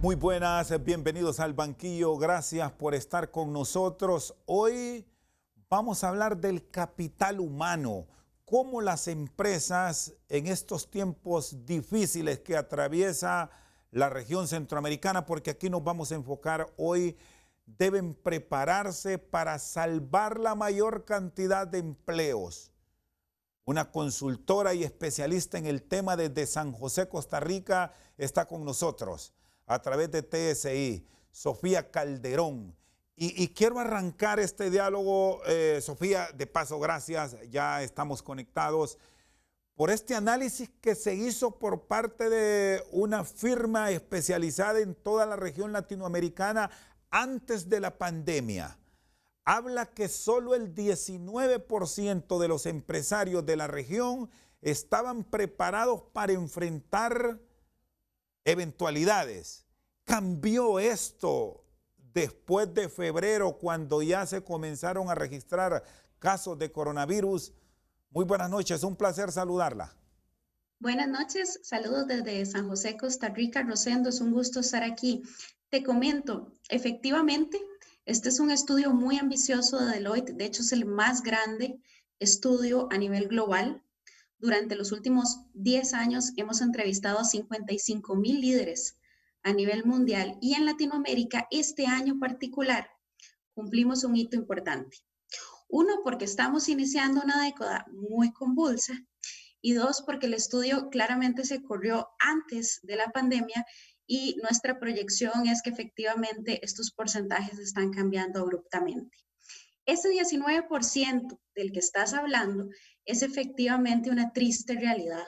Muy buenas, bienvenidos al banquillo, gracias por estar con nosotros. Hoy vamos a hablar del capital humano, cómo las empresas en estos tiempos difíciles que atraviesa la región centroamericana, porque aquí nos vamos a enfocar hoy, deben prepararse para salvar la mayor cantidad de empleos. Una consultora y especialista en el tema desde San José, Costa Rica, está con nosotros a través de TSI, Sofía Calderón. Y quiero arrancar este diálogo, Sofía, de paso, gracias, ya estamos conectados, por este análisis que se hizo por parte de una firma especializada en toda la región latinoamericana antes de la pandemia. Habla que solo el 19% de los empresarios de la región estaban preparados para enfrentar eventualidades. Cambió esto después de febrero, cuando ya se comenzaron a registrar casos de coronavirus. Muy buenas noches, un placer saludarla. Buenas noches, saludos desde San José, Costa Rica. Rosendo, es un gusto estar aquí. Te comento, efectivamente, este es un estudio muy ambicioso de Deloitte, de hecho es el más grande estudio a nivel global. Durante los últimos 10 años hemos entrevistado a 55,000 líderes a nivel mundial y en Latinoamérica este año particular cumplimos un hito importante. Uno, porque estamos iniciando una década muy convulsa y dos, porque el estudio claramente se corrió antes de la pandemia y nuestra proyección es que efectivamente estos porcentajes están cambiando abruptamente. Ese 19% del que estás hablando es efectivamente una triste realidad.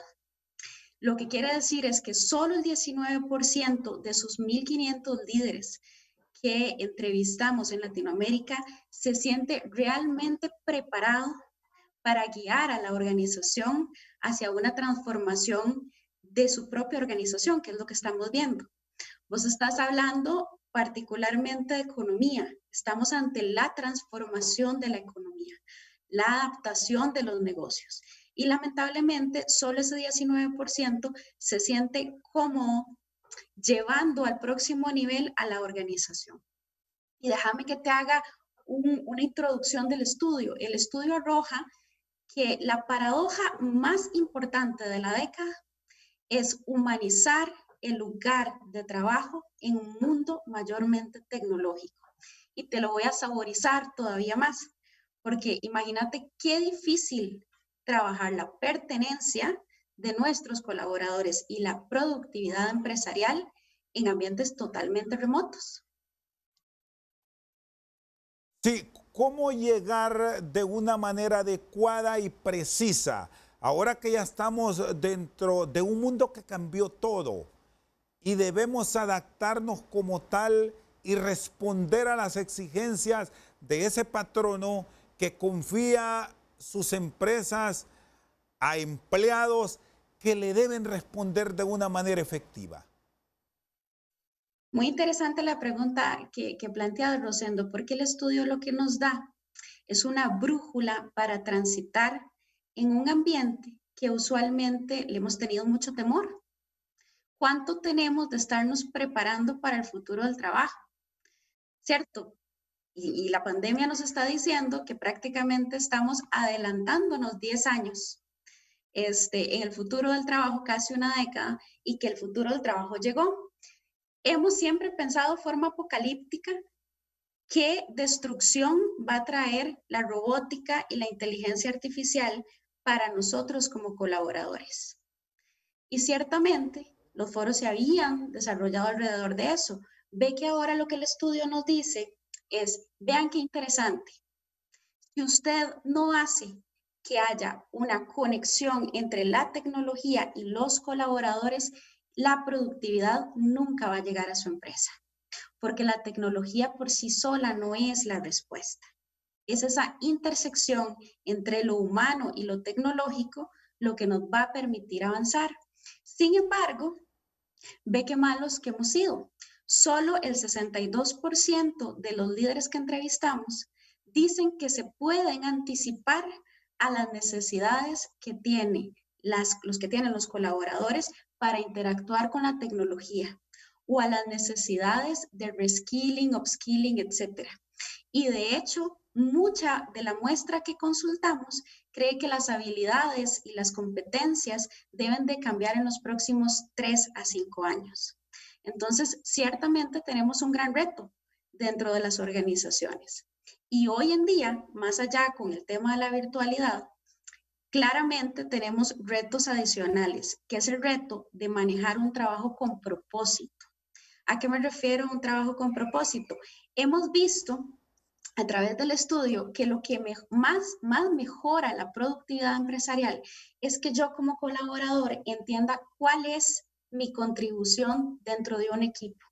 Lo que quiere decir es que solo el 19% de sus 1.500 líderes que entrevistamos en Latinoamérica se siente realmente preparado para guiar a la organización hacia una transformación de su propia organización, que es lo que estamos viendo. Vos estás hablando particularmente de economía. Estamos ante la transformación de la economía, la adaptación de los negocios. Y lamentablemente, solo ese 19% se siente cómodo llevando al próximo nivel a la organización. Y déjame que te haga una introducción del estudio. El estudio arroja que la paradoja más importante de la década es humanizar el lugar de trabajo en un mundo mayormente tecnológico. Y te lo voy a saborizar todavía más, porque imagínate qué difícil trabajar la pertenencia de nuestros colaboradores y la productividad empresarial en ambientes totalmente remotos. Sí, ¿cómo llegar de una manera adecuada y precisa? Ahora que ya estamos dentro de un mundo que cambió todo y debemos adaptarnos como tal y responder a las exigencias de ese patrono que confía sus empresas a empleados que le deben responder de una manera efectiva. Muy interesante la pregunta que plantea Rosendo, porque el estudio lo que nos da es una brújula para transitar en un ambiente que usualmente le hemos tenido mucho temor. ¿Cuánto tenemos de estarnos preparando para el futuro del trabajo? ¿Cierto? Y la pandemia nos está diciendo que prácticamente estamos adelantándonos 10 años en el futuro del trabajo, casi una década, y que el futuro del trabajo llegó. Hemos siempre pensado de forma apocalíptica qué destrucción va a traer la robótica y la inteligencia artificial para nosotros como colaboradores. Y ciertamente los foros se habían desarrollado alrededor de eso. Ve que ahora lo que el estudio nos dice es, vean qué interesante, si usted no hace que haya una conexión entre la tecnología y los colaboradores, la productividad nunca va a llegar a su empresa, porque la tecnología por sí sola no es la respuesta. Es esa intersección entre lo humano y lo tecnológico lo que nos va a permitir avanzar. Sin embargo, ve qué malos que hemos sido. Solo el 62% de los líderes que entrevistamos dicen que se pueden anticipar a las necesidades que los que tienen los colaboradores para interactuar con la tecnología. o a las necesidades de reskilling, upskilling, etc. Y de hecho, mucha de la muestra que consultamos cree que las habilidades y las competencias deben de cambiar en los próximos 3 a 5 años. Entonces, ciertamente tenemos un gran reto dentro de las organizaciones. Y hoy en día, más allá con el tema de la virtualidad, claramente tenemos retos adicionales, que es el reto de manejar un trabajo con propósito. ¿A qué me refiero un trabajo con propósito? Hemos visto a través del estudio que lo que más mejora la productividad empresarial es que yo como colaborador entienda cuál es mi contribución dentro de un equipo,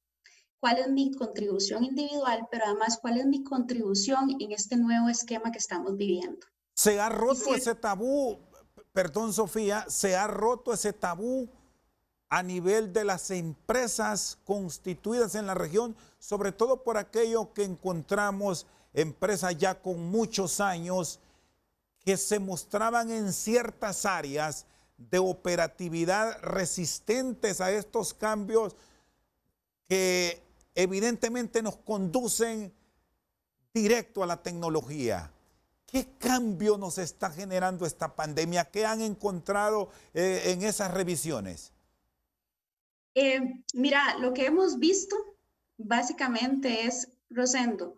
cuál es mi contribución individual, pero además cuál es mi contribución en este nuevo esquema que estamos viviendo. Se ha roto ese tabú, perdón Sofía, se ha roto ese tabú a nivel de las empresas constituidas en la región, sobre todo por aquello que encontramos empresas ya con muchos años que se mostraban en ciertas áreas de operatividad resistentes a estos cambios que evidentemente nos conducen directo a la tecnología. ¿Qué cambio nos está generando esta pandemia? ¿Qué han encontrado en esas revisiones? Mira, lo que hemos visto básicamente es, Rosendo,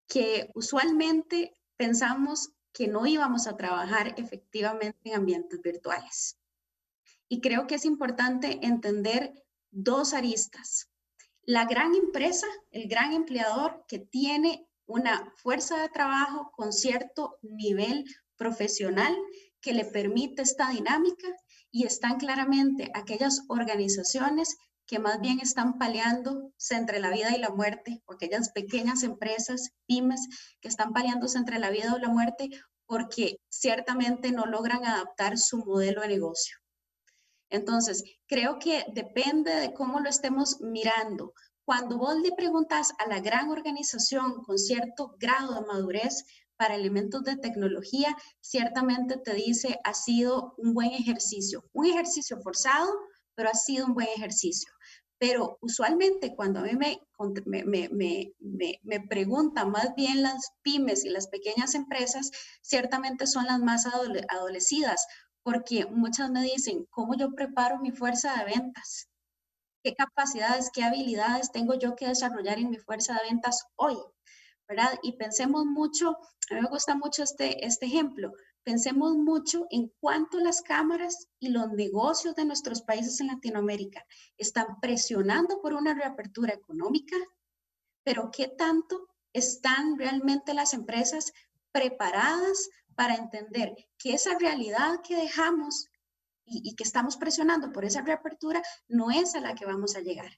que usualmente pensamos que no íbamos a trabajar efectivamente en ambientes virtuales. Y creo que es importante entender dos aristas. La gran empresa, el gran empleador que tiene una fuerza de trabajo con cierto nivel profesional que le permite esta dinámica, y están claramente aquellas organizaciones que más bien están peleándose entre la vida y la muerte, o aquellas pequeñas empresas, pymes, que están peleándose entre la vida o la muerte porque ciertamente no logran adaptar su modelo de negocio. Entonces, creo que depende de cómo lo estemos mirando. Cuando vos le preguntas a la gran organización con cierto grado de madurez para elementos de tecnología, ciertamente te dice, ha sido un buen ejercicio forzado, pero ha sido un buen ejercicio. Pero usualmente cuando a mí me preguntan más bien las pymes y las pequeñas empresas, ciertamente son las más adolecidas, porque muchas me dicen, ¿cómo yo preparo mi fuerza de ventas? ¿Qué capacidades, qué habilidades tengo yo que desarrollar en mi fuerza de ventas hoy? ¿Verdad? Y pensemos mucho, a mí me gusta mucho este ejemplo, pensemos mucho en cuánto las cámaras y los negocios de nuestros países en Latinoamérica están presionando por una reapertura económica, pero qué tanto están realmente las empresas preparadas para entender que esa realidad que dejamos y que estamos presionando por esa reapertura no es a la que vamos a llegar,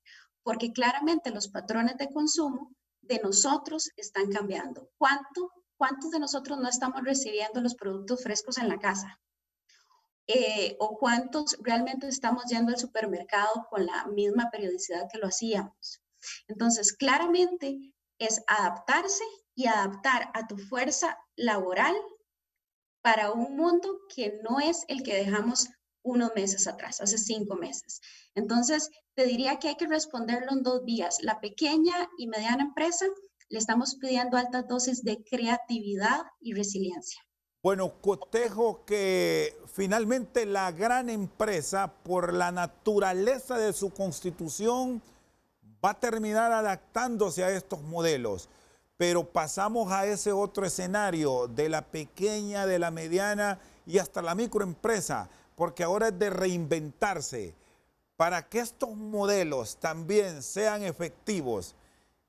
porque claramente los patrones de consumo de nosotros están cambiando. ¿Cuántos de nosotros no estamos recibiendo los productos frescos en la casa? ¿O cuántos realmente estamos yendo al supermercado con la misma periodicidad que lo hacíamos? Entonces, claramente es adaptarse y adaptar a tu fuerza laboral para un mundo que no es el que dejamos unos meses atrás, hace 5 meses. Entonces, te diría que hay que responderlo en dos vías. La pequeña y mediana empresa, le estamos pidiendo altas dosis de creatividad y resiliencia. Bueno, cotejo que finalmente la gran empresa, por la naturaleza de su constitución, va a terminar adaptándose a estos modelos. Pero pasamos a ese otro escenario de la pequeña, de la mediana y hasta la microempresa, porque ahora es de reinventarse. Para que estos modelos también sean efectivos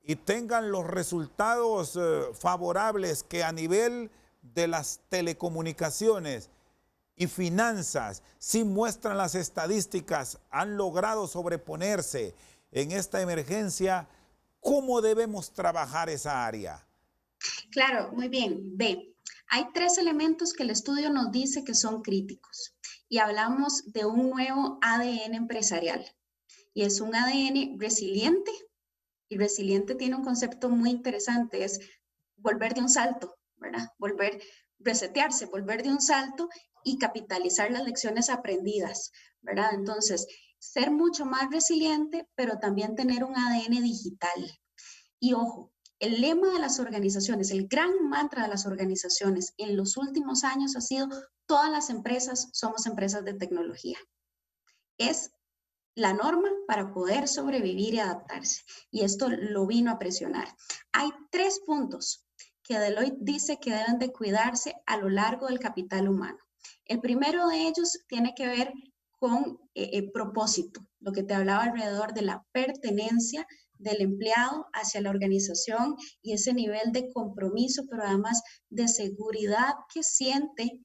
y tengan los resultados favorables que a nivel de las telecomunicaciones y finanzas, sí muestran las estadísticas, han logrado sobreponerse en esta emergencia. ¿Cómo debemos trabajar esa área? Claro, muy bien. Ve, hay 3 elementos que el estudio nos dice que son críticos y hablamos de un nuevo ADN empresarial y es un ADN resiliente, y resiliente tiene un concepto muy interesante, es volver de un salto, ¿verdad? Resetearse, volver de un salto y capitalizar las lecciones aprendidas, ¿verdad? Entonces, ser mucho más resiliente, pero también tener un ADN digital. Y ojo, el lema de las organizaciones, el gran mantra de las organizaciones en los últimos años ha sido: todas las empresas somos empresas de tecnología. Es la norma para poder sobrevivir y adaptarse. Y esto lo vino a presionar. Hay 3 puntos que Deloitte dice que deben de cuidarse a lo largo del capital humano. El primero de ellos tiene que ver con el propósito, lo que te hablaba alrededor de la pertenencia del empleado hacia la organización y ese nivel de compromiso, pero además de seguridad que siente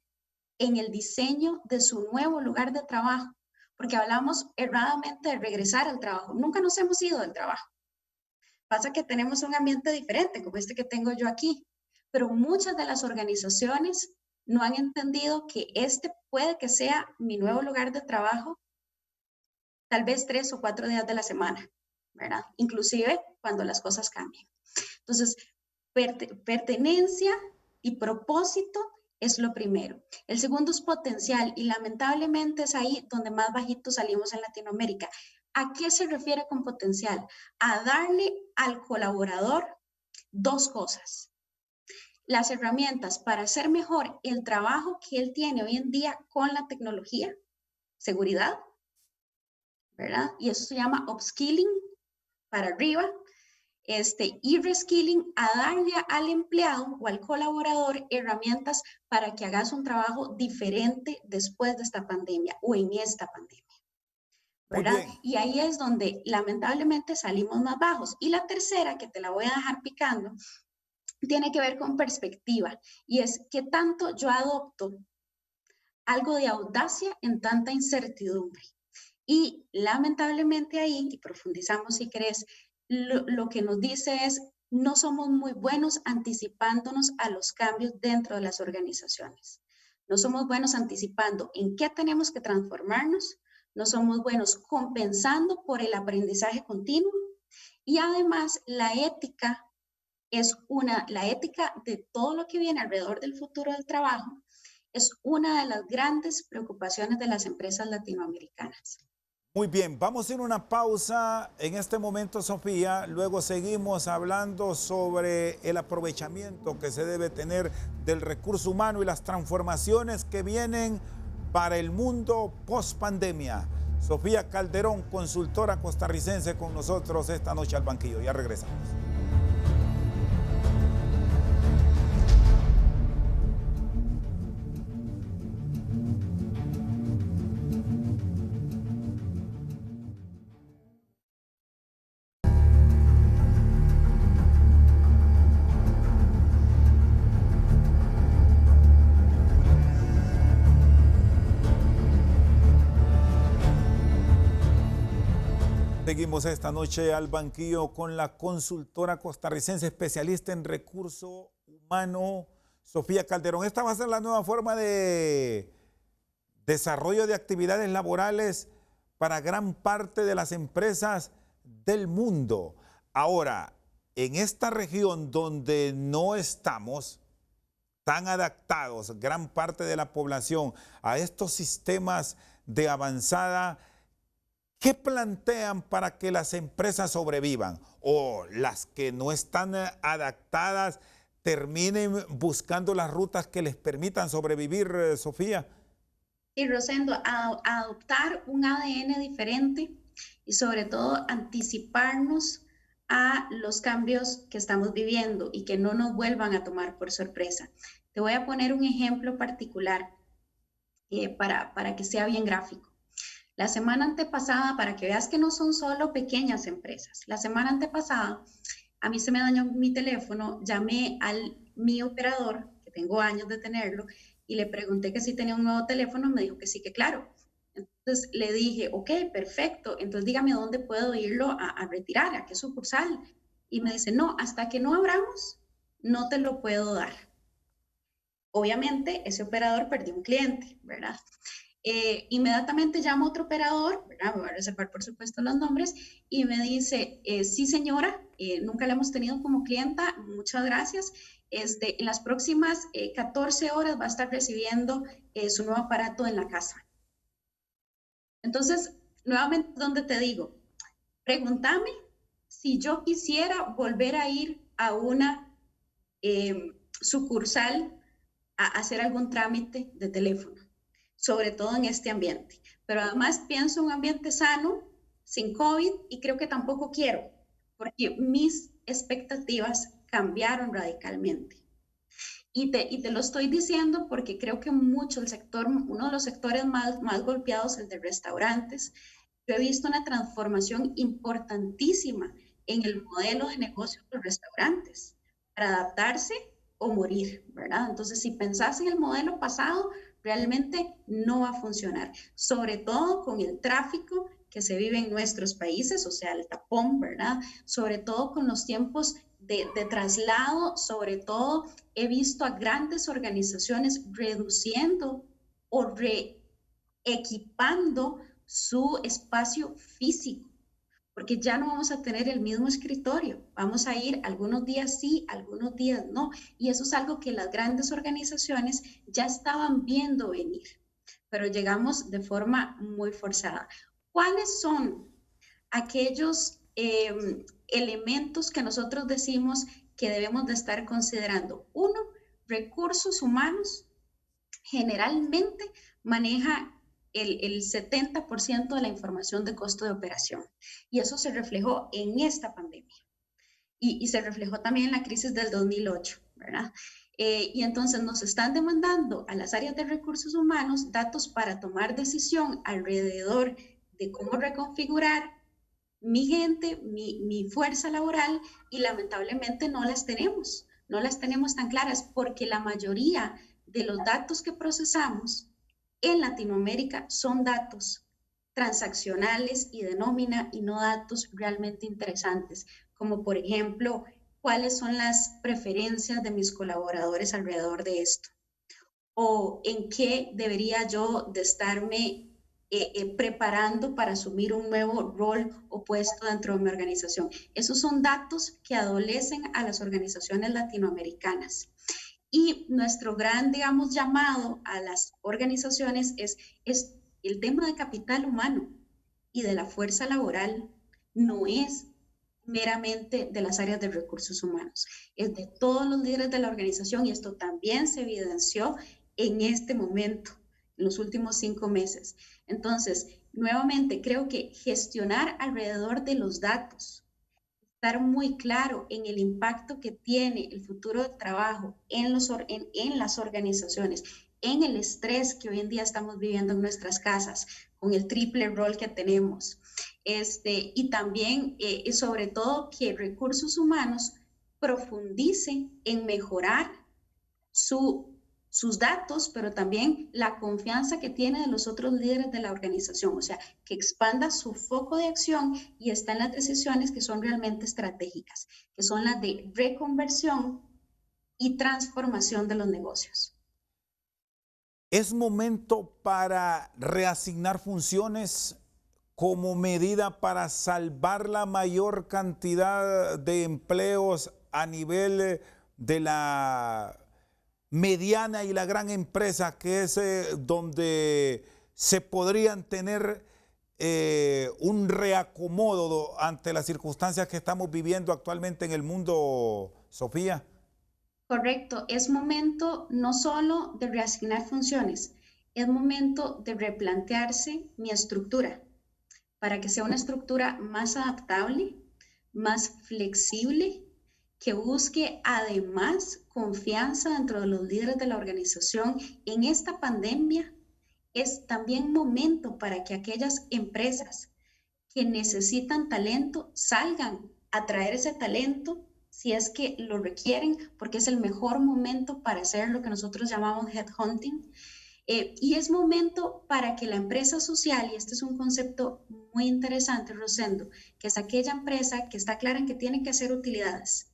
en el diseño de su nuevo lugar de trabajo. Porque hablamos erradamente de regresar al trabajo. Nunca nos hemos ido del trabajo. Pasa que tenemos un ambiente diferente, como este que tengo yo aquí. Pero muchas de las organizaciones no han entendido que este puede que sea mi nuevo lugar de trabajo, tal vez 3 o 4 días de la semana, ¿verdad? Inclusive cuando las cosas cambian. Entonces, pertenencia y propósito es lo primero. El segundo es potencial y lamentablemente es ahí donde más bajito salimos en Latinoamérica. ¿A qué se refiere con potencial? A darle al colaborador 2 cosas. Las herramientas para hacer mejor el trabajo que él tiene hoy en día con la tecnología, seguridad, ¿verdad? Y eso se llama upskilling para arriba, y reskilling, a darle al empleado o al colaborador herramientas para que hagas un trabajo diferente después de esta pandemia o en esta pandemia, ¿verdad? Y ahí es donde lamentablemente salimos más bajos. Y la tercera, que te la voy a dejar picando, tiene que ver con perspectiva, y es qué tanto yo adopto algo de audacia en tanta incertidumbre. Y lamentablemente ahí, y profundizamos si querés, lo que nos dice es: no somos muy buenos anticipándonos a los cambios dentro de las organizaciones. No somos buenos anticipando en qué tenemos que transformarnos, no somos buenos compensando por el aprendizaje continuo, y además la ética la ética de todo lo que viene alrededor del futuro del trabajo es una de las grandes preocupaciones de las empresas latinoamericanas. Muy bien, vamos a ir a una pausa en este momento, Sofía. Luego seguimos hablando sobre el aprovechamiento que se debe tener del recurso humano y las transformaciones que vienen para el mundo post pandemia. Sofía Calderón, consultora costarricense, con nosotros esta noche al banquillo. Ya regresamos. Seguimos esta noche al banquillo con la consultora costarricense especialista en recurso humano, Sofía Calderón. Esta va a ser la nueva forma de desarrollo de actividades laborales para gran parte de las empresas del mundo. Ahora, en esta región donde no estamos tan adaptados, gran parte de la población, a estos sistemas de avanzada, ¿qué plantean para que las empresas sobrevivan? O las que no están adaptadas terminen buscando las rutas que les permitan sobrevivir, Sofía. Y Rosendo, adoptar un ADN diferente y sobre todo anticiparnos a los cambios que estamos viviendo y que no nos vuelvan a tomar por sorpresa. Te voy a poner un ejemplo particular para que sea bien gráfico. La semana antepasada, para que veas que no son solo pequeñas empresas, la semana antepasada a mí se me dañó mi teléfono, llamé mi operador, que tengo años de tenerlo, y le pregunté que si tenía un nuevo teléfono, me dijo que sí, que claro. Entonces le dije, ok, perfecto, entonces dígame dónde puedo irlo a retirar, a qué sucursal. Y me dice, no, hasta que no abramos, no te lo puedo dar. Obviamente, ese operador perdió un cliente, ¿verdad? Inmediatamente llamo a otro operador, ¿verdad? Me voy a reservar por supuesto los nombres, y me dice, sí señora, nunca la hemos tenido como clienta, muchas gracias, en las próximas 14 horas va a estar recibiendo su nuevo aparato en la casa. Entonces, nuevamente donde te digo, pregúntame si yo quisiera volver a ir a una sucursal a hacer algún trámite de teléfono, sobre todo en este ambiente. Pero además pienso en un ambiente sano, sin COVID, y creo que tampoco quiero, porque mis expectativas cambiaron radicalmente. Y te lo estoy diciendo porque creo que mucho el sector, uno de los sectores más golpeados, el de restaurantes, yo he visto una transformación importantísima en el modelo de negocio de los restaurantes para adaptarse o morir, ¿verdad? Entonces, si pensás en el modelo pasado, realmente no va a funcionar, sobre todo con el tráfico que se vive en nuestros países, o sea, el tapón, ¿verdad? Sobre todo con los tiempos de traslado, sobre todo he visto a grandes organizaciones reduciendo o reequipando su espacio físico, porque ya no vamos a tener el mismo escritorio, vamos a ir algunos días sí, algunos días no, y eso es algo que las grandes organizaciones ya estaban viendo venir, pero llegamos de forma muy forzada. ¿Cuáles son aquellos elementos que nosotros decimos que debemos de estar considerando? Uno, recursos humanos generalmente maneja el 70% de la información de costo de operación. Y eso se reflejó en esta pandemia. Y se reflejó también en la crisis del 2008, ¿verdad? Y entonces nos están demandando a las áreas de recursos humanos datos para tomar decisión alrededor de cómo reconfigurar mi gente, mi fuerza laboral, y lamentablemente no las tenemos tan claras, porque la mayoría de los datos que procesamos en Latinoamérica son datos transaccionales y de nómina y no datos realmente interesantes, como por ejemplo, cuáles son las preferencias de mis colaboradores alrededor de esto, o en qué debería yo de estarme preparando para asumir un nuevo rol o puesto dentro de mi organización. Esos son datos que adolecen a las organizaciones latinoamericanas. Y nuestro gran, digamos, llamado a las organizaciones es el tema de capital humano y de la fuerza laboral. No es meramente de las áreas de recursos humanos, es de todos los líderes de la organización, y esto también se evidenció en este momento, en los últimos 5 meses. Entonces, nuevamente, creo que gestionar alrededor de los datos, estar muy claro en el impacto que tiene el futuro del trabajo en las organizaciones, en el estrés que hoy en día estamos viviendo en nuestras casas, con el triple rol que tenemos, y también, sobre todo, que recursos humanos profundicen en mejorar sus datos, pero también la confianza que tiene de los otros líderes de la organización, o sea, que expanda su foco de acción y está en las decisiones que son realmente estratégicas, que son las de reconversión y transformación de los negocios. ¿Es momento para reasignar funciones como medida para salvar la mayor cantidad de empleos a nivel de la mediana y la gran empresa, que es donde se podrían tener un reacomodo ante las circunstancias que estamos viviendo actualmente en el mundo, Sofía? Correcto, es momento no solo de reasignar funciones, es momento de replantearse mi estructura para que sea una estructura más adaptable, más flexible, que busque además confianza dentro de los líderes de la organización. En esta pandemia es también momento para que aquellas empresas que necesitan talento salgan a traer ese talento si es que lo requieren, porque es el mejor momento para hacer lo que nosotros llamamos headhunting. Y es momento para que la empresa social, y este es un concepto muy interesante, Rosendo, que es aquella empresa que está clara en que tiene que hacer utilidades,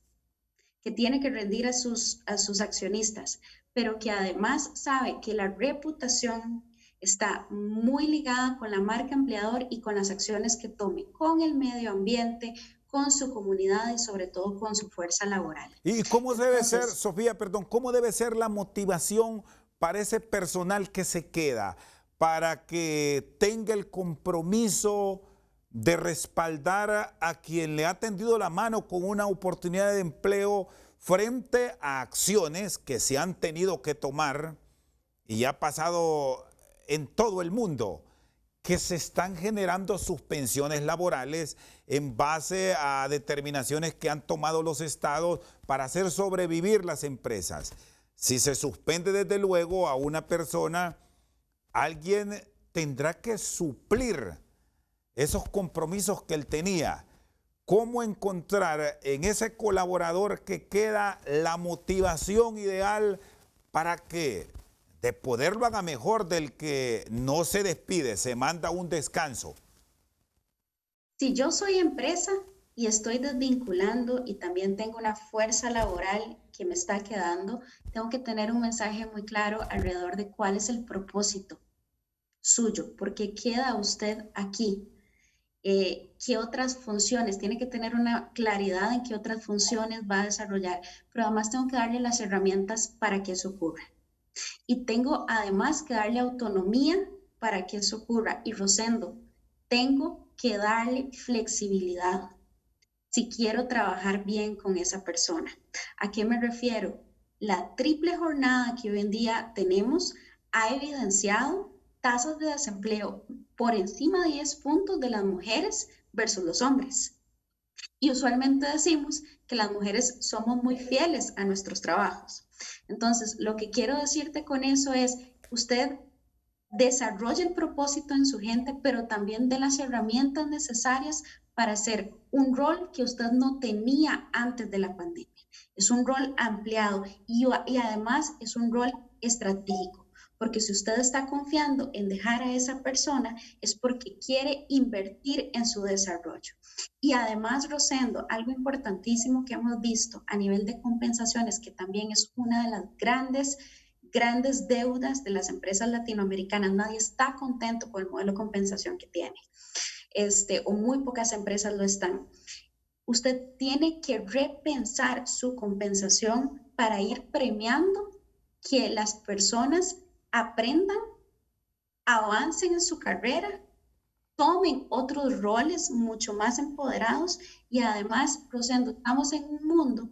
que tiene que rendir a sus accionistas, pero que además sabe que la reputación está muy ligada con la marca empleador y con las acciones que tome con el medio ambiente, con su comunidad y sobre todo con su fuerza laboral. ¿Y cómo debe ser, Sofía, perdón, cómo debe ser la motivación para ese personal que se queda? para que tenga el compromiso de respaldar a quien le ha tendido la mano con una oportunidad de empleo frente a acciones que se han tenido que tomar y ha pasado en todo el mundo, que se están generando suspensiones laborales en base a determinaciones que han tomado los estados para hacer sobrevivir las empresas? Si se suspende desde luego a una persona, alguien tendrá que suplir esos compromisos que él tenía. ¿Cómo encontrar en ese colaborador que queda la motivación ideal para que de poder lo haga mejor del que no se despide, se manda un descanso? Si yo soy empresa y estoy desvinculando y también tengo una fuerza laboral que me está quedando, tengo que tener un mensaje muy claro alrededor de cuál es el propósito suyo, porque queda usted aquí. ¿Qué otras funciones? Tiene que tener una claridad en qué otras funciones va a desarrollar, pero además tengo que darle las herramientas para que eso ocurra. Y tengo además que darle autonomía para que eso ocurra. Y Rosendo, tengo que darle flexibilidad si quiero trabajar bien con esa persona. ¿A qué me refiero? La triple jornada que hoy en día tenemos ha evidenciado tasas de desempleo por encima de 10 puntos de las mujeres versus los hombres. Y usualmente decimos que las mujeres somos muy fieles a nuestros trabajos. Entonces, lo que quiero decirte con eso es, usted desarrolle el propósito en su gente, pero también de las herramientas necesarias para hacer un rol que usted no tenía antes de la pandemia. Es un rol ampliado y además es un rol estratégico, porque si usted está confiando en dejar a esa persona es porque quiere invertir en su desarrollo. Y además, Rosendo, algo importantísimo que hemos visto a nivel de compensaciones, que también es una de las grandes deudas de las empresas latinoamericanas. Nadie está contento con el modelo de compensación que tiene, o muy pocas empresas lo están. Usted tiene que repensar su compensación para ir premiando que las personas aprendan, avancen en su carrera, tomen otros roles mucho más empoderados y además, Rosendo, estamos en un mundo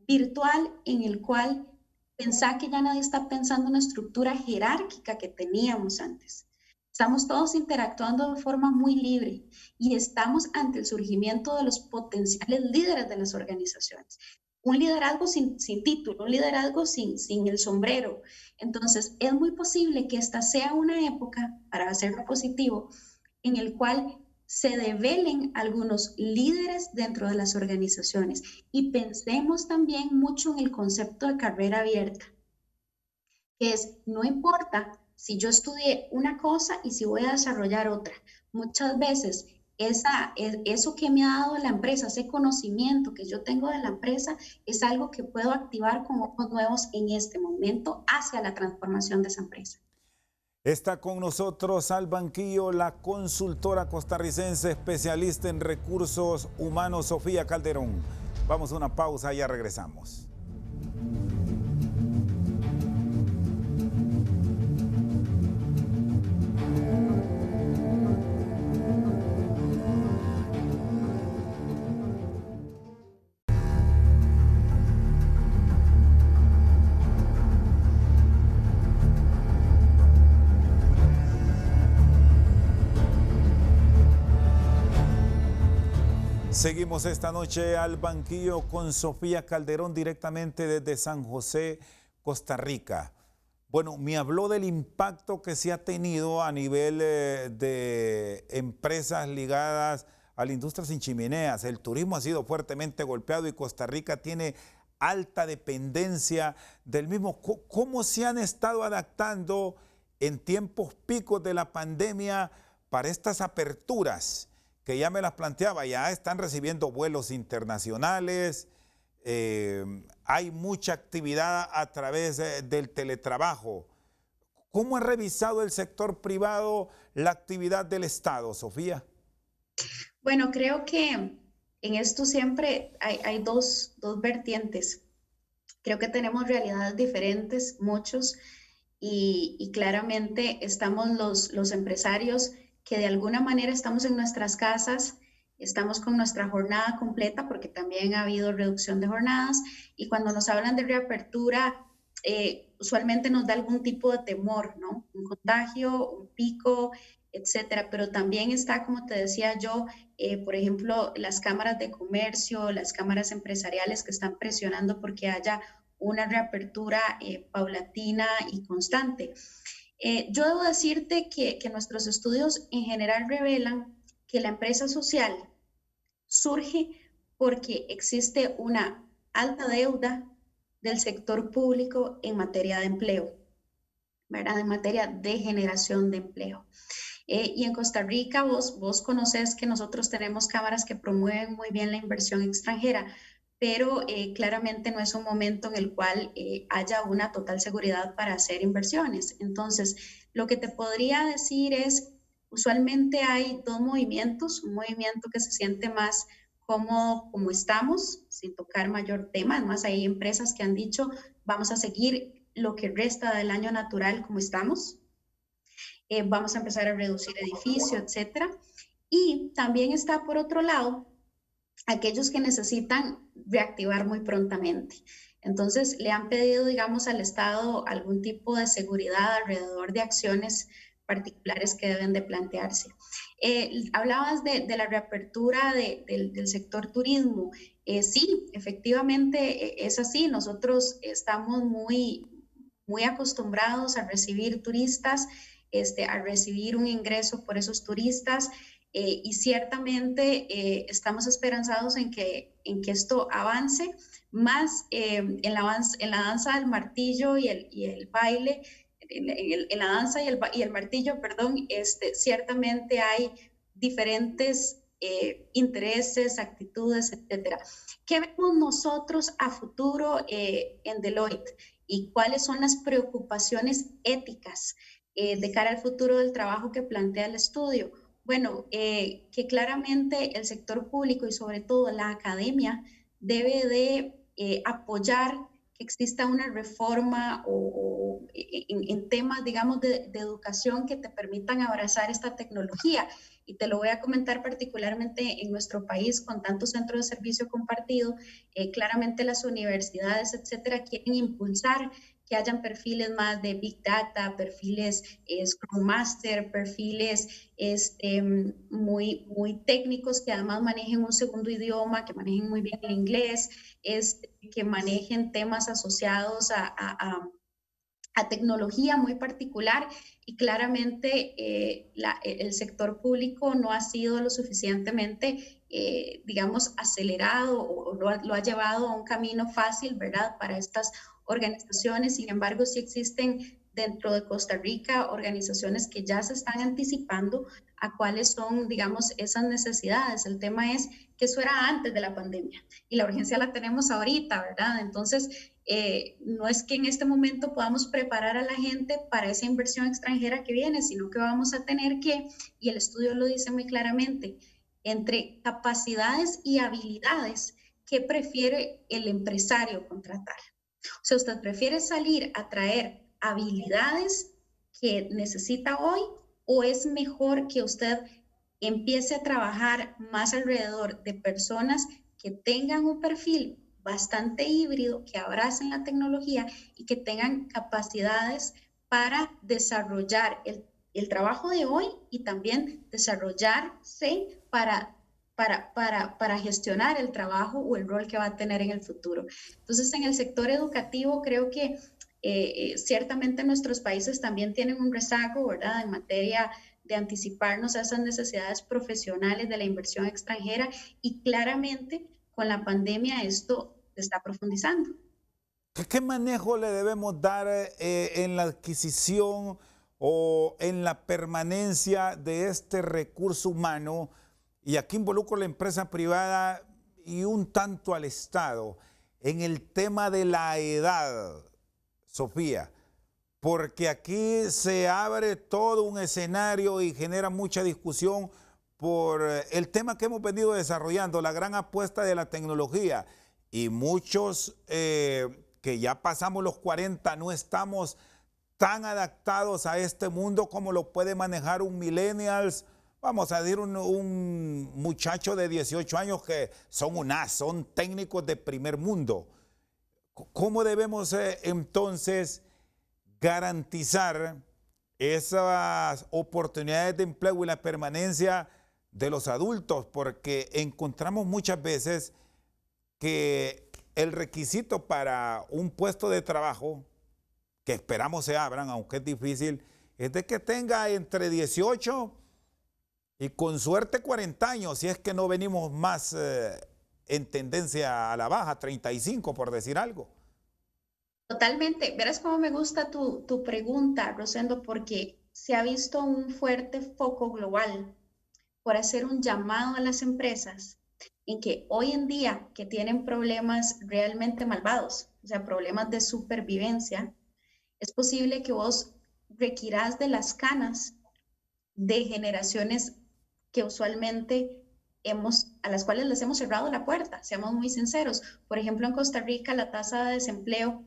virtual en el cual pensar que ya nadie está pensando en una estructura jerárquica que teníamos antes. Estamos todos interactuando de forma muy libre y estamos ante el surgimiento de los potenciales líderes de las organizaciones. Un liderazgo sin título, un liderazgo sin el sombrero. Entonces, es muy posible que esta sea una época, para hacerlo positivo, en el cual se develen algunos líderes dentro de las organizaciones y pensemos también mucho en el concepto de carrera abierta, que es, no importa si yo estudié una cosa y si voy a desarrollar otra. Muchas veces eso que me ha dado la empresa, ese conocimiento que yo tengo de la empresa, es algo que puedo activar con ojos nuevos en este momento hacia la transformación de esa empresa. Está con nosotros al banquillo la consultora costarricense especialista en recursos humanos, Sofía Calderón. Vamos a una pausa y ya regresamos. Seguimos esta noche al banquillo con Sofía Calderón directamente desde San José, Costa Rica. Bueno, me habló del impacto que se ha tenido a nivel de empresas ligadas a la industria sin chimeneas. El turismo ha sido fuertemente golpeado y Costa Rica tiene alta dependencia del mismo. ¿Cómo se han estado adaptando en tiempos picos de la pandemia para estas aperturas? Que ya me las planteaba, ya están recibiendo vuelos internacionales, hay mucha actividad a través del teletrabajo. ¿Cómo ha revisado el sector privado la actividad del Estado, Sofía? Bueno, creo que en esto siempre hay dos vertientes. Creo que tenemos realidades diferentes, muchos, y claramente estamos los empresarios que de alguna manera estamos en nuestras casas, estamos con nuestra jornada completa porque también ha habido reducción de jornadas y cuando nos hablan de reapertura, usualmente nos da algún tipo de temor, ¿no? Un contagio, un pico, etcétera, pero también está, como te decía yo, por ejemplo, las cámaras de comercio, las cámaras empresariales que están presionando porque haya una reapertura paulatina y constante. Yo debo decirte que nuestros estudios en general revelan que la empresa social surge porque existe una alta deuda del sector público en materia de empleo, ¿verdad? En materia de generación de empleo. Y en Costa Rica, vos conocés que nosotros tenemos cámaras que promueven muy bien la inversión extranjera, pero claramente no es un momento en el cual haya una total seguridad para hacer inversiones. Entonces, lo que te podría decir es, usualmente hay dos movimientos, un movimiento que se siente más cómodo como estamos, sin tocar mayor tema. Además, hay empresas que han dicho, vamos a seguir lo que resta del año natural como estamos, vamos a empezar a reducir edificios, etcétera. Y también está, por otro lado, aquellos que necesitan reactivar muy prontamente. Entonces, le han pedido, digamos, al Estado algún tipo de seguridad alrededor de acciones particulares que deben de plantearse. Hablabas de la reapertura del sector turismo. Sí, efectivamente es así. Nosotros estamos muy acostumbrados a recibir turistas, a recibir un ingreso por esos turistas. Y ciertamente estamos esperanzados en que esto avance más en la danza del martillo y el baile, en la danza y el martillo, perdón, ciertamente hay diferentes intereses, actitudes, etcétera. ¿Qué vemos nosotros a futuro en Deloitte y cuáles son las preocupaciones éticas de cara al futuro del trabajo que plantea el estudio? Bueno, que claramente el sector público y sobre todo la academia debe de apoyar que exista una reforma o en temas, digamos, de educación que te permitan abrazar esta tecnología. Y te lo voy a comentar particularmente en nuestro país con tantos centros de servicio compartido, claramente las universidades, etcétera, quieren impulsar que hayan perfiles más de Big Data, perfiles Scrum Master, perfiles muy técnicos que además manejen un segundo idioma, que manejen muy bien el inglés, que manejen temas asociados a tecnología muy particular y claramente el sector público no ha sido lo suficientemente, digamos, acelerado o lo ha llevado a un camino fácil, ¿verdad?, para estas organizaciones. Sin embargo, sí existen dentro de Costa Rica organizaciones que ya se están anticipando a cuáles son, digamos, esas necesidades. El tema es que eso era antes de la pandemia y la urgencia la tenemos ahorita, ¿verdad? Entonces, no es que en este momento podamos preparar a la gente para esa inversión extranjera que viene, sino que vamos a tener que, y el estudio lo dice muy claramente, entre capacidades y habilidades, ¿qué prefiere el empresario contratar? O sea, ¿usted prefiere salir a traer habilidades que necesita hoy o es mejor que usted empiece a trabajar más alrededor de personas que tengan un perfil bastante híbrido, que abracen la tecnología y que tengan capacidades para desarrollar el trabajo de hoy y también desarrollarse para gestionar el trabajo o el rol que va a tener en el futuro? Entonces, en el sector educativo creo que ciertamente nuestros países también tienen un rezago, ¿verdad?, en materia de anticiparnos a esas necesidades profesionales de la inversión extranjera y claramente con la pandemia esto se está profundizando. ¿Qué manejo le debemos dar en la adquisición o en la permanencia de este recurso humano? Y aquí involucro a la empresa privada y un tanto al Estado en el tema de la edad, Sofía, porque aquí se abre todo un escenario y genera mucha discusión por el tema que hemos venido desarrollando, la gran apuesta de la tecnología. Y muchos que ya pasamos los 40 no estamos tan adaptados a este mundo como lo puede manejar un millennials, vamos a decir un muchacho de 18 años que son técnicos de primer mundo. ¿Cómo debemos entonces garantizar esas oportunidades de empleo y la permanencia de los adultos? Porque encontramos muchas veces que el requisito para un puesto de trabajo, que esperamos se abran, aunque es difícil, es de que tenga entre 18 y con suerte 40 años, si es que no venimos más en tendencia a la baja, 35 por decir algo. Totalmente. Verás cómo me gusta tu pregunta, Rosendo, porque se ha visto un fuerte foco global por hacer un llamado a las empresas en que hoy en día que tienen problemas realmente malvados, o sea, problemas de supervivencia, es posible que vos requirás de las canas de generaciones que usualmente a las cuales les hemos cerrado la puerta, seamos muy sinceros. Por ejemplo, en Costa Rica la tasa de desempleo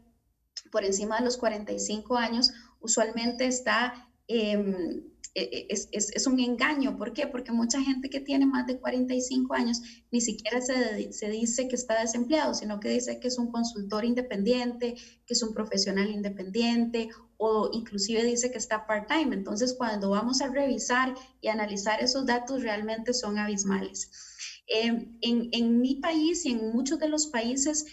por encima de los 45 años usualmente está, es un engaño. ¿Por qué? Porque mucha gente que tiene más de 45 años ni siquiera se dice que está desempleado, sino que dice que es un consultor independiente, que es un profesional independiente, o inclusive dice que está part-time. Entonces, cuando vamos a revisar y analizar esos datos, realmente son abismales. En mi país y en muchos de los países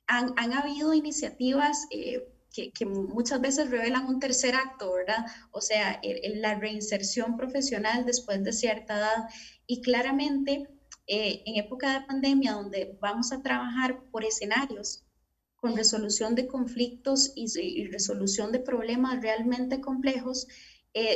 han habido iniciativas que muchas veces revelan un tercer acto, ¿verdad? O sea, la reinserción profesional después de cierta edad. Y claramente, en época de pandemia, donde vamos a trabajar por escenarios con resolución de conflictos y resolución de problemas realmente complejos,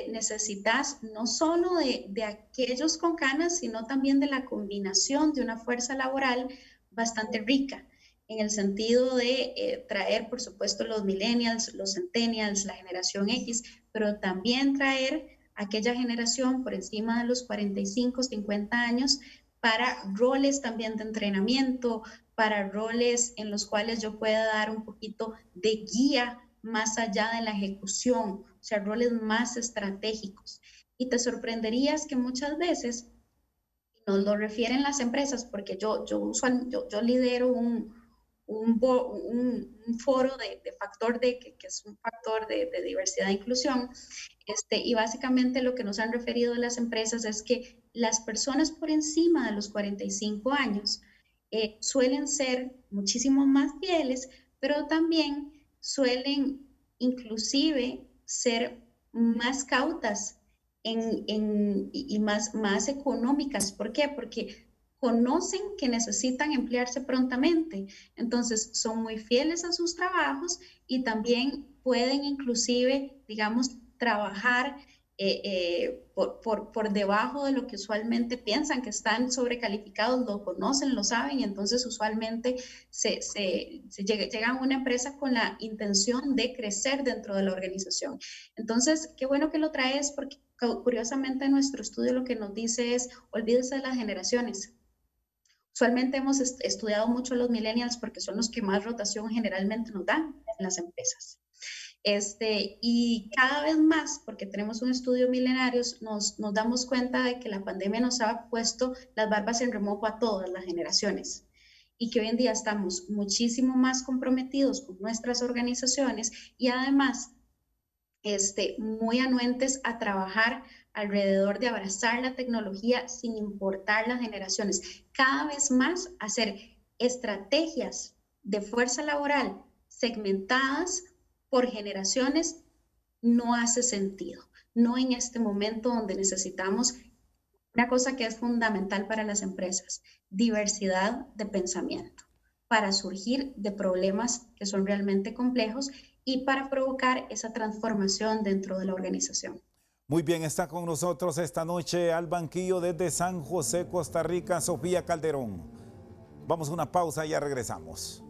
necesitas no solo de aquellos con canas, sino también de la combinación de una fuerza laboral bastante rica, en el sentido de traer, por supuesto, los millennials, los centennials, la generación X, pero también traer aquella generación por encima de los 45, 50 años para roles también de entrenamiento, para roles en los cuales yo pueda dar un poquito de guía más allá de la ejecución, o sea, roles más estratégicos. Y te sorprenderías que muchas veces nos lo refieren las empresas, porque yo lidero un foro de factor D, que es un factor de diversidad e inclusión, y básicamente lo que nos han referido las empresas es que las personas por encima de los 45 años suelen ser muchísimo más fieles, pero también suelen inclusive ser más cautas y más económicas. ¿Por qué? Porque conocen que necesitan emplearse prontamente, entonces son muy fieles a sus trabajos y también pueden inclusive, digamos, trabajar por debajo de lo que usualmente piensan, que están sobrecalificados, lo conocen, lo saben, y entonces usualmente llegan a una empresa con la intención de crecer dentro de la organización. Entonces, qué bueno que lo traes, porque curiosamente nuestro estudio lo que nos dice es, olvídese de las generaciones. Usualmente hemos estudiado mucho los millennials porque son los que más rotación generalmente nos dan en las empresas. Y cada vez más, porque tenemos un estudio Millenarios, nos damos cuenta de que la pandemia nos ha puesto las barbas en remojo a todas las generaciones y que hoy en día estamos muchísimo más comprometidos con nuestras organizaciones y además muy anuentes a trabajar alrededor de abrazar la tecnología sin importar las generaciones. Cada vez más hacer estrategias de fuerza laboral segmentadas por generaciones no hace sentido, no en este momento donde necesitamos una cosa que es fundamental para las empresas: diversidad de pensamiento para surgir de problemas que son realmente complejos y para provocar esa transformación dentro de la organización. Muy bien, está con nosotros esta noche al banquillo desde San José, Costa Rica, Sofía Calderón. Vamos a una pausa y ya regresamos.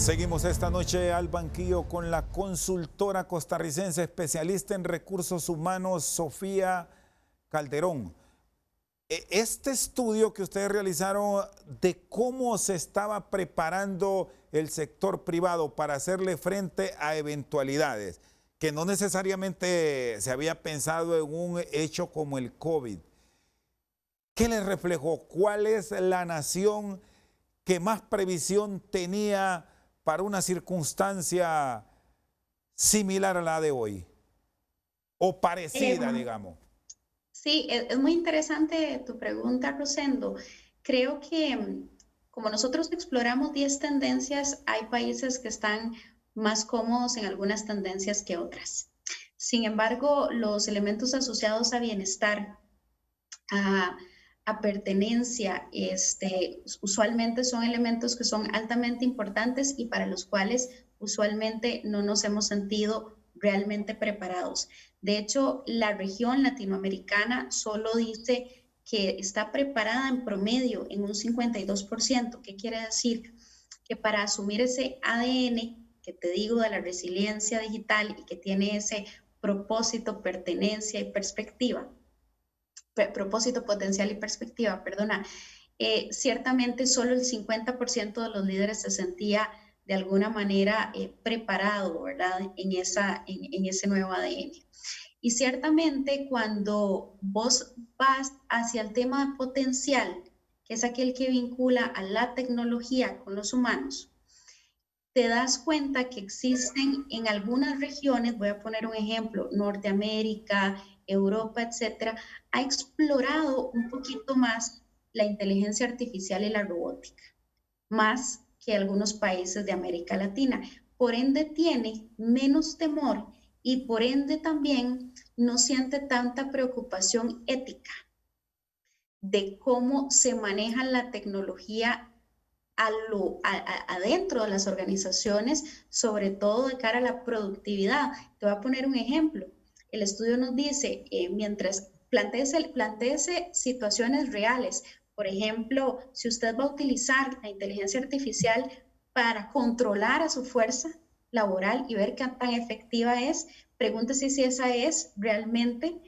Seguimos esta noche al banquillo con la consultora costarricense especialista en recursos humanos, Sofía Calderón. Este estudio que ustedes realizaron de cómo se estaba preparando el sector privado para hacerle frente a eventualidades, que no necesariamente se había pensado en un hecho como el COVID. ¿Qué les reflejó? ¿Cuál es la nación que más previsión tenía para una circunstancia similar a la de hoy? O parecida, digamos. Sí, es muy interesante tu pregunta, Rosendo. Creo que como nosotros exploramos 10 tendencias, hay países que están más cómodos en algunas tendencias que otras. Sin embargo, los elementos asociados a bienestar, a pertenencia, usualmente son elementos que son altamente importantes y para los cuales usualmente no nos hemos sentido realmente preparados. De hecho, la región latinoamericana solo dice que está preparada en promedio en un 52%. ¿Qué quiere decir? Que para asumir ese ADN que te digo de la resiliencia digital y que tiene ese propósito, pertenencia y perspectiva, propósito, potencial y perspectiva, perdona, ciertamente solo el 50% de los líderes se sentía de alguna manera preparado, ¿verdad? En ese nuevo ADN. Y ciertamente cuando vos vas hacia el tema de potencial, que es aquel que vincula a la tecnología con los humanos, te das cuenta que existen en algunas regiones, voy a poner un ejemplo, Norteamérica, Europa, etcétera, ha explorado un poquito más la inteligencia artificial y la robótica, más que algunos países de América Latina. Por ende, tiene menos temor y por ende también no siente tanta preocupación ética de cómo se maneja la tecnología adentro de las organizaciones, sobre todo de cara a la productividad. Te voy a poner un ejemplo. El estudio nos dice, mientras planteese situaciones reales, por ejemplo, si usted va a utilizar la inteligencia artificial para controlar a su fuerza laboral y ver qué tan efectiva es, pregúntese si esa es realmente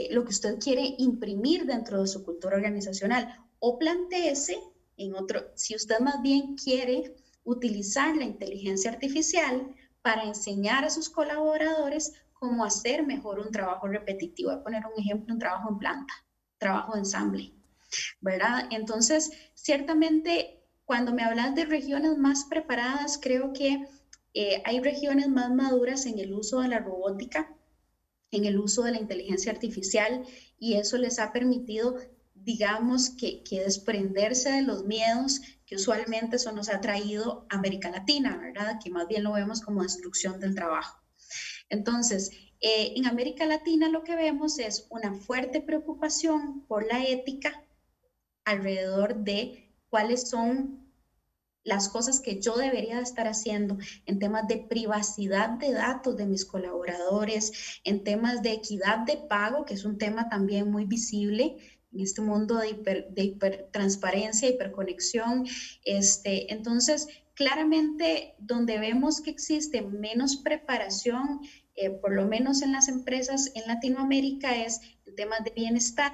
lo que usted quiere imprimir dentro de su cultura organizacional, o planteese si usted más bien quiere utilizar la inteligencia artificial para enseñar a sus colaboradores cómo hacer mejor un trabajo repetitivo. Voy a poner un ejemplo, un trabajo en planta, trabajo de ensamble, ¿verdad? Entonces, ciertamente, cuando me hablas de regiones más preparadas, creo que hay regiones más maduras en el uso de la robótica, en el uso de la inteligencia artificial, y eso les ha permitido, digamos, que desprenderse de los miedos que usualmente eso nos ha traído a América Latina, ¿verdad? Que más bien lo vemos como destrucción del trabajo. Entonces, en América Latina lo que vemos es una fuerte preocupación por la ética alrededor de cuáles son las cosas que yo debería estar haciendo en temas de privacidad de datos de mis colaboradores, en temas de equidad de pago, que es un tema también muy visible en este mundo de hipertransparencia, hiperconexión. Entonces, claramente, donde vemos que existe menos preparación, por lo menos en las empresas en Latinoamérica, es en temas de bienestar,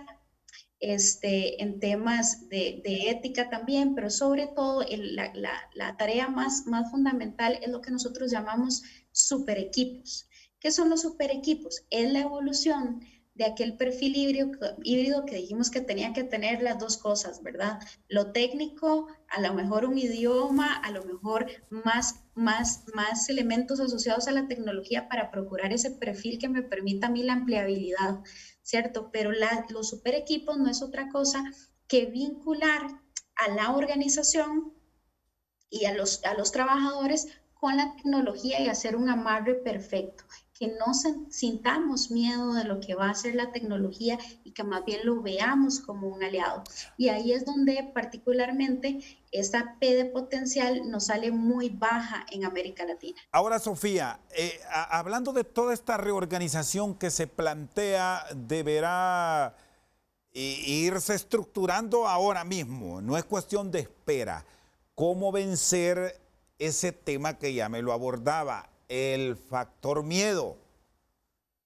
en temas de ética también, pero sobre todo la tarea más fundamental es lo que nosotros llamamos super equipos. ¿Qué son los super equipos? Es la evolución de aquel perfil híbrido que dijimos que tenía que tener las dos cosas, ¿verdad? Lo técnico, a lo mejor un idioma, a lo mejor más elementos asociados a la tecnología para procurar ese perfil que me permita a mí la empleabilidad, ¿cierto? Pero los super equipos no es otra cosa que vincular a la organización y a los trabajadores con la tecnología y hacer un amarre perfecto, que no sintamos miedo de lo que va a hacer la tecnología y que más bien lo veamos como un aliado. Y ahí es donde particularmente esta P de potencial nos sale muy baja en América Latina. Ahora, Sofía, hablando de toda esta reorganización que se plantea, deberá irse estructurando ahora mismo, no es cuestión de espera. ¿Cómo vencer ese tema que ya me lo abordaba, el factor miedo,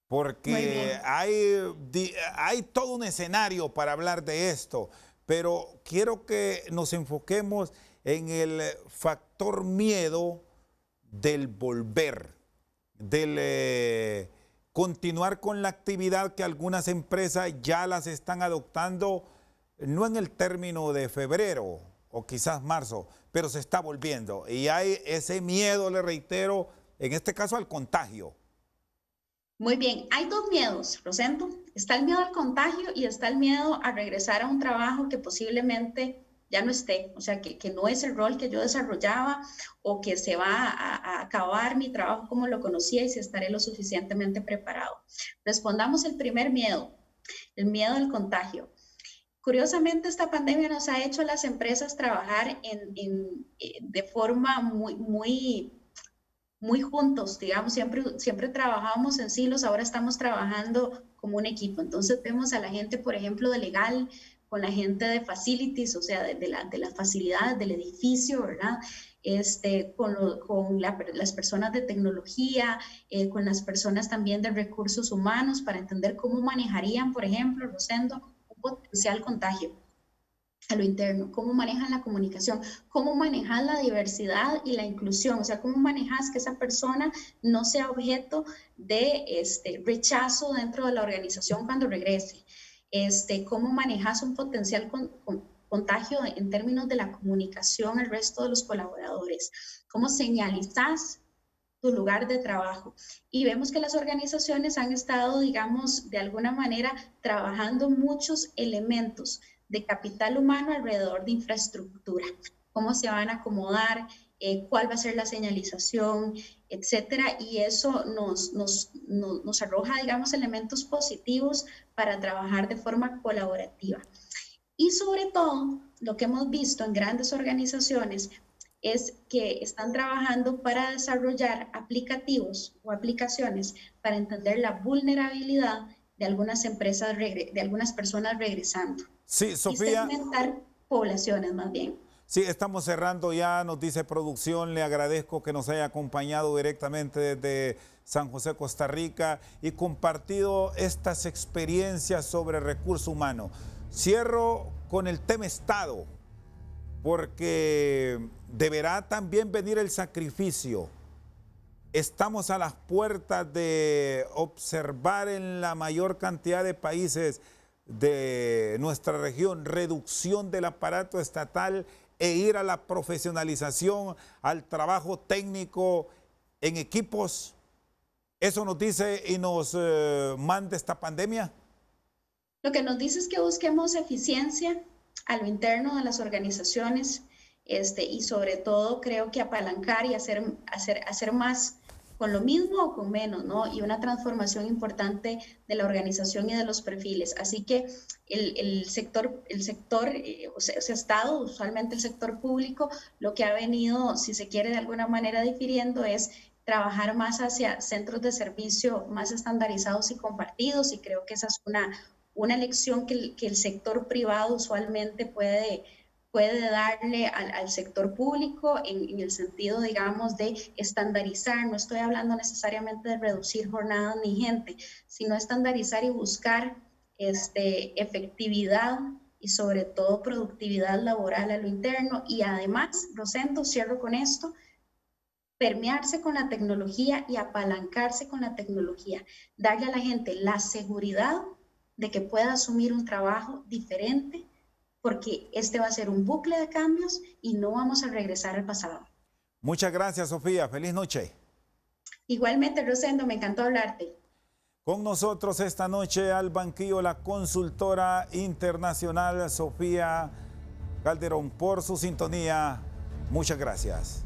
porque hay todo un escenario para hablar de esto, pero quiero que nos enfoquemos en el factor miedo del volver, del continuar con la actividad que algunas empresas ya las están adoptando, no en el término de febrero o quizás marzo, pero se está volviendo. Y hay ese miedo, le reitero, en este caso al contagio. Muy bien, hay dos miedos, Rosendo. Está el miedo al contagio y está el miedo a regresar a un trabajo que posiblemente ya no esté, o sea, que no es el rol que yo desarrollaba o que se va a acabar mi trabajo como lo conocía y si estaré lo suficientemente preparado. Respondamos el primer miedo, el miedo al contagio. Curiosamente, esta pandemia nos ha hecho a las empresas trabajar de forma muy juntos, digamos, siempre trabajábamos en silos, ahora estamos trabajando como un equipo. Entonces vemos a la gente, por ejemplo, de legal, con la gente de facilities, o sea, de las facilidades del edificio, ¿verdad? Con las personas de tecnología, con las personas también de recursos humanos, para entender cómo manejarían, por ejemplo, Rosendo, un potencial contagio a lo interno, cómo manejan la comunicación, cómo manejas la diversidad y la inclusión, o sea, cómo manejas que esa persona no sea objeto de rechazo dentro de la organización cuando regrese, cómo manejas un potencial contagio en términos de la comunicación al resto de los colaboradores, cómo señalizas tu lugar de trabajo. Y vemos que las organizaciones han estado, digamos, de alguna manera trabajando muchos elementos de capital humano alrededor de infraestructura, cómo se van a acomodar, cuál va a ser la señalización, etcétera, y eso nos arroja, digamos, elementos positivos para trabajar de forma colaborativa. Y sobre todo, lo que hemos visto en grandes organizaciones es que están trabajando para desarrollar aplicativos o aplicaciones para entender la vulnerabilidad de algunas empresas, de algunas personas regresando. Sí, Sofía. Y segmentar poblaciones más bien. Sí, estamos cerrando ya, nos dice producción, le agradezco que nos haya acompañado directamente desde San José, Costa Rica y compartido estas experiencias sobre recursos humanos. Cierro con el tema Estado, porque deberá también venir el sacrificio. Estamos a las puertas de observar en la mayor cantidad de países de nuestra región reducción del aparato estatal e ir a la profesionalización, al trabajo técnico en equipos. ¿Eso nos dice y nos manda esta pandemia? Lo que nos dice es que busquemos eficiencia a lo interno de las organizaciones y sobre todo creo que apalancar y hacer más con lo mismo o con menos, ¿no? Y una transformación importante de la organización y de los perfiles. Así que el sector o sea, Estado, usualmente el sector público, lo que ha venido, si se quiere de alguna manera difiriendo, es trabajar más hacia centros de servicio más estandarizados y compartidos, y creo que esa es una lección que el sector privado usualmente puede darle al sector público en el sentido, digamos, de estandarizar. No estoy hablando necesariamente de reducir jornadas ni gente, sino estandarizar y buscar efectividad y sobre todo productividad laboral a lo interno. Y además, Rosendo, cierro con esto, permearse con la tecnología y apalancarse con la tecnología, darle a la gente la seguridad de que pueda asumir un trabajo diferente, porque va a ser un bucle de cambios y no vamos a regresar al pasado. Muchas gracias, Sofía. Feliz noche. Igualmente, Rosendo, me encantó hablarte. Con nosotros esta noche al banquillo la consultora internacional Sofía Calderón por su sintonía. Muchas gracias.